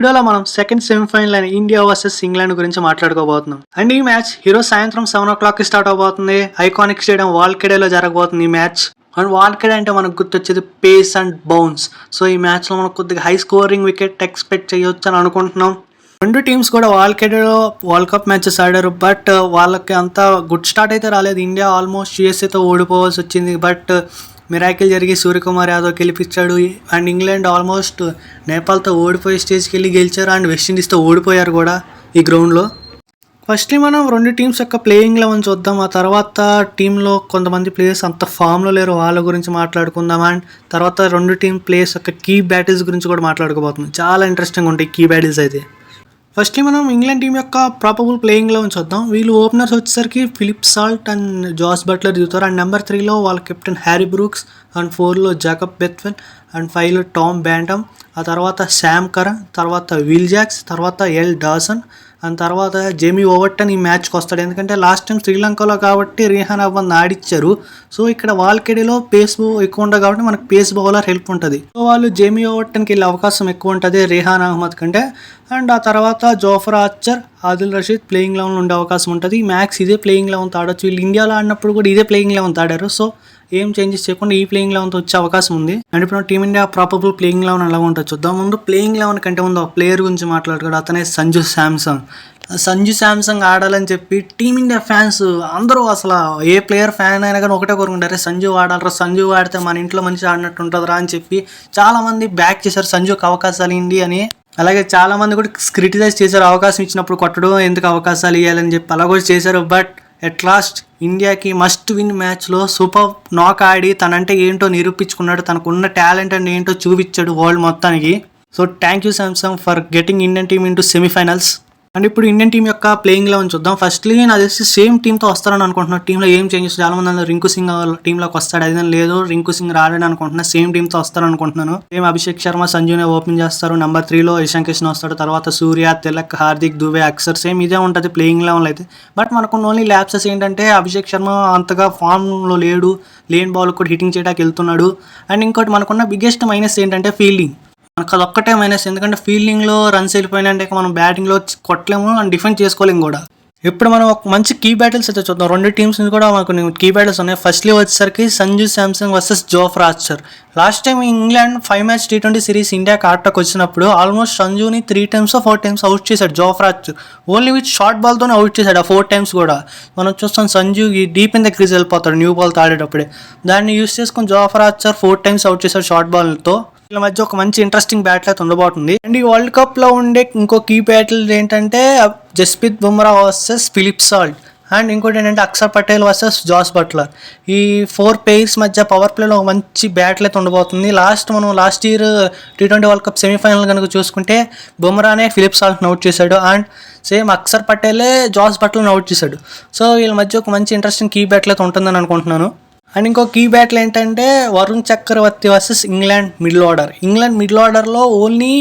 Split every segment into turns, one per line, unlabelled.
వీడియోలో మనం second semi-final అయిన ఇండియా వర్సెస్ ఇంగ్లాండ్ గురించి మాట్లాడుకోబోతున్నాం. అండ్ ఈ మ్యాచ్ ఈరోజు సాయంత్రం 7 o'clock స్టార్ట్ అవబోతుంది. ఐకానిక్ స్టేడియం వాల్కెడేలో జరగబోతుంది ఈ మ్యాచ్. అండ్ వాల్కెడే అంటే మనకు గుర్తొచ్చేది పేస్ అండ్ బౌన్స్. సో ఈ మ్యాచ్ లో మనకు కొద్దిగా హై స్కోరింగ్ వికెట్ ఎక్స్పెక్ట్ చేయొచ్చు అని అనుకుంటున్నాం. రెండు టీమ్స్ కూడా వాల్కెడేలో వరల్డ్ కప్ మ్యాచెస్ ఆడారు. బట్ వాళ్ళకి అంత గుడ్ స్టార్ట్ అయితే రాలేదు. ఇండియా ఆల్మోస్ట్ యూఎస్ఏతో ఓడిపోవాల్సి వచ్చింది. బట్ మిరాకిల్ జరిగి సూర్యకుమార్ యాదవ్ గెలిపించాడు. అండ్ ఇంగ్లాండ్ ఆల్మోస్ట్ నేపాల్తో ఓడిపోయే స్టేజ్కి వెళ్ళి గెలిచారు. అండ్ వెస్టిండీస్తో ఓడిపోయారు కూడా ఈ గ్రౌండ్లో. ఫస్ట్లీ మనం రెండు టీమ్స్ యొక్క ప్లేయింగ్ లెవెన్ చూద్దాం. ఆ తర్వాత టీంలో కొంతమంది ప్లేయర్స్ అంత ఫామ్లో లేరు, వాళ్ళ గురించి మాట్లాడుకుందాం. అండ్ తర్వాత రెండు టీం ప్లేయర్స్ యొక్క కీ బ్యాటిల్స్ గురించి కూడా మాట్లాడుకోబోతున్నాం. చాలా ఇంట్రెస్టింగ్ ఉంటాయి కీ బ్యాటిల్స్ అయితే. ఫస్ట్లీ మనం ఇంగ్లాండ్ టీం యొక్క ప్రాబబుల్ ప్లేయింగ్ లెవెన్ చూద్దాం. వీళ్ళు ఓపెనర్స్ వచ్చేసరికి Philip Salt and Jos Buttler దిగుతారు. అండ్ నెంబర్ 3లో వాళ్ళ కెప్టెన్ హ్యారీ బ్రూక్స్, అండ్ 4లో జాకబ్ బెత్వెల్, అండ్ 5లో టామ్ బ్యాంటమ్, ఆ తర్వాత శామ్ కరన్, తర్వాత విల్ జాక్స్, తర్వాత ఎల్ డాసన్, అండ్ తర్వాత జేమీ ఓవర్టన్ ఈ మ్యాచ్కి వస్తాడు. ఎందుకంటే లాస్ట్ టైం శ్రీలంకలో కాబట్టి రిహాన్ అవ్వంది ఆడిచ్చారు. సో ఇక్కడ వాల్కెడేలో పేస్ ఎక్కువ ఉంటుంది కాబట్టి మనకు పేస్ బౌలర్ హెల్ప్ ఉంటుంది. సో వాళ్ళు జేమీ ఓవర్టన్కి వెళ్ళే అవకాశం ఎక్కువ ఉంటుంది రిహాన్ అహ్మద్ కంటే. అండ్ ఆ తర్వాత Jofra Archer, Adil Rashid playing లెవెన్లో ఉండే అవకాశం ఉంటుంది. మ్యాక్స్ ఇదే ప్లేయింగ్ లెవెన్ ఆడొచ్చు. వీళ్ళు ఇండియాలో ఆడినప్పుడు కూడా ఇదే ప్లేయింగ్ లెవెన్ ఆడారు. సో ఏం చేంజెస్ చేయకుండా ఈ ప్లేయింగ్ లెవెన్తో వచ్చే అవకాశం ఉంది. అండ్ ఇప్పుడు టీమిండియా ప్రాబబుల్ ప్లేయింగ్ లెవెన్ ఎలా ఉంటుంది చూద్దాం. ముందు ప్లేయింగ్ లెవెన్ కంటే ముందు ఒక ప్లేయర్ గురించి మాట్లాడుకోవడం, అతనే సంజు శాంసంగ్. సంజు శాంసంగ్ ఆడాలని చెప్పి టీమిండియా ఫ్యాన్స్ అందరూ అసలు ఏ ప్లేయర్ ఫ్యాన్ అయినా కానీ ఒకటే కోరుకుంటారు, సంజు ఆడాలరా, సంజు ఆడితే మన ఇంట్లో మంచి ఆడినట్టు ఉంటుందిరా అని చెప్పి చాలామంది బ్యాక్ చేశారు సంజుకి అవకాశాలు ఏంటి అని. అలాగే చాలామంది కూడా క్రిటిసైజ్ చేశారు, అవకాశం ఇచ్చినప్పుడు కొట్టడం ఎందుకు అవకాశాలు ఇవ్వాలని చెప్పి అలా కూడా చేశారు. బట్ ఎట్ లాస్ట్ ఇండియాకి మస్ట్ విన్ మ్యాచ్లో సూపర్ నాక్ ఆడి తనంటే ఏంటో నిరూపించుకున్నాడు. తనకున్న టాలెంట్ అంటే ఏంటో చూపించాడు వరల్డ్ మొత్తానికి. So thank you Samsung for getting Indian team into semifinals. And ఇప్పుడు ఇండియన్ టీం యొక్క ప్లేయింగ్ లెవెన్ చూద్దాం. ఫస్ట్లీ నాకు తెలిసి సేమ్ టీంతో వస్తారని అనుకుంటున్నాను. టీంలో ఏం చేంజెస్, చాలా మంది రింకు సింగ్ టీంలోకి వస్తాడు, అదే లేదు రింకు సింగ్ రాడని అనుకుంటున్నా. సేమ్ టీంతో వస్తారనుకుంటున్నాను. సేమ్ అభిషేక్ శర్మ, సంజునే ఓపెన్ చేస్తారు. నెంబర్ 3లో ఇషాన్ కిషన్ వస్తాడు. తర్వాత సూర్య, తిలక్, హార్దిక్, దుబే, అక్షర్ సేమ్ ఇదే ఉంటుంది ప్లేయింగ్ లెవెన్ అయితే. బట్ మనకు ఓన్లీ ల్యాప్సెస్ ఏంటంటే అభిషేక్ శర్మ అంతగా ఫామ్లో లేడు, లేన్ బాల్ కూడా హిట్టింగ్ చేయడానికి వెళ్తున్నాడు. అండ్ ఇంకోటి మనకున్న బిగ్గెస్ట్ మైనస్ ఏంటంటే ఫీల్డింగ్. మనకు అదొక్కటే మైనస్. ఎందుకంటే ఫీల్డింగ్లో రన్స్ వెళ్ళిపోయినంటే మనం బ్యాటింగ్లో కొట్టలేము అండ్ డిఫెండ్ చేసుకోలేము కూడా. ఇప్పుడు మనం ఒక మంచి కీ బ్యాటిల్స్ అయితే చూద్దాం. రెండు టీమ్స్ కూడా మనకు కీ బ్యాటిల్స్ ఉన్నాయి. ఫస్ట్లీ వచ్చేసరికి Sanju Samson versus Jofra Archer. Last time England 5 match T20 series ఇండియాకి ఆటకు వచ్చినప్పుడు ఆల్మోస్ట్ సంజుని 3 times 4 times అవుట్ చేశాడు Jofra Archer. Only with short బాల్తోనే అవుట్ చేశాడు ఆ 4 times కూడా. మనం చూస్తాం సంజు ఈ డీప్ ఇన్ ద క్రీజ్ వెళ్ళిపోతాడు న్యూ బాల్తో ఆడేటప్పుడే. దాన్ని యూస్ చేసుకుని జోఫర్ ఆర్చర్ 4 times అవుట్ చేశాడు షార్ట్ బాల్తో. వీళ్ళ మధ్య ఒక మంచి ఇంట్రెస్టింగ్ బ్యాటిల్ అయితే ఉండబోతుంది. అండ్ ఈ వరల్డ్ కప్లో ఉండే ఇంకో కీ బ్యాటిల్ ఏంటంటే Jasprit Bumrah versus Philip Salt. And ఇంకోటి ఏంటంటే Akshar Patel versus Jos Buttler. ఈ 4 pairs మధ్య పవర్ ప్లేలో ఒక మంచి బ్యాటిల్ అయితే ఉండబోతుంది. మనం last year T20 world cup semifinal కనుక చూసుకుంటే బుమ్రానే ఫిలిప్ సాల్ట్ని అవుట్ చేశాడు. అండ్ సేమ్ అక్షర్ పటేలే జాస్ బట్లర్ని అవుట్ చేశాడు. సో వీళ్ళ మధ్య ఒక మంచి ఇంట్రెస్టింగ్ కీ బ్యాటిల్ అయితే ఉంటుందని అనుకుంటున్నాను. అండ్ ఇంకో కీ బ్యాటిల్ ఏంటంటే Varun Chakravarthy versus England middle order. England middle ఆర్డర్లో ఓన్లీ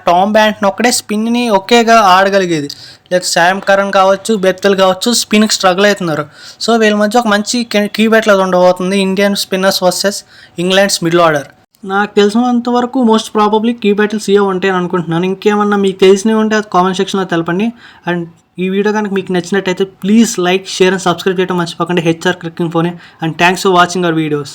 టామ్ బ్యాంటన్ ఒక్కడే స్పిన్ని ఒకేగా ఆడగలిగేది. లైక్ శామ్ కరన్ కావచ్చు, బెత్వెల్ కావచ్చు, స్పిన్కి స్ట్రగుల్ అవుతున్నారు. సో వీళ్ళ మధ్య ఒక మంచి కీ బ్యాటిల్ అది ఉండబోతుంది, Indian spinners versus England's middle order. నాకు తెలిసినంత వరకు మోస్ట్ ప్రాబబ్లీ కీ బ్యాటిల్స్ ఇవే ఉంటాయి అని అనుకుంటున్నాను. ఇంకేమన్నా మీకు తెలిసినవి ఉంటే అది కామెంట్ సెక్షన్లో తెలపండి. అండ్ ఈ వీడియో కనుక మీకు నచ్చినట్టయితే please like, share and subscribe చేయడం మర్చిపోకండి. HR క్రికెట్ ఫోనే. And thanks for watching our videos.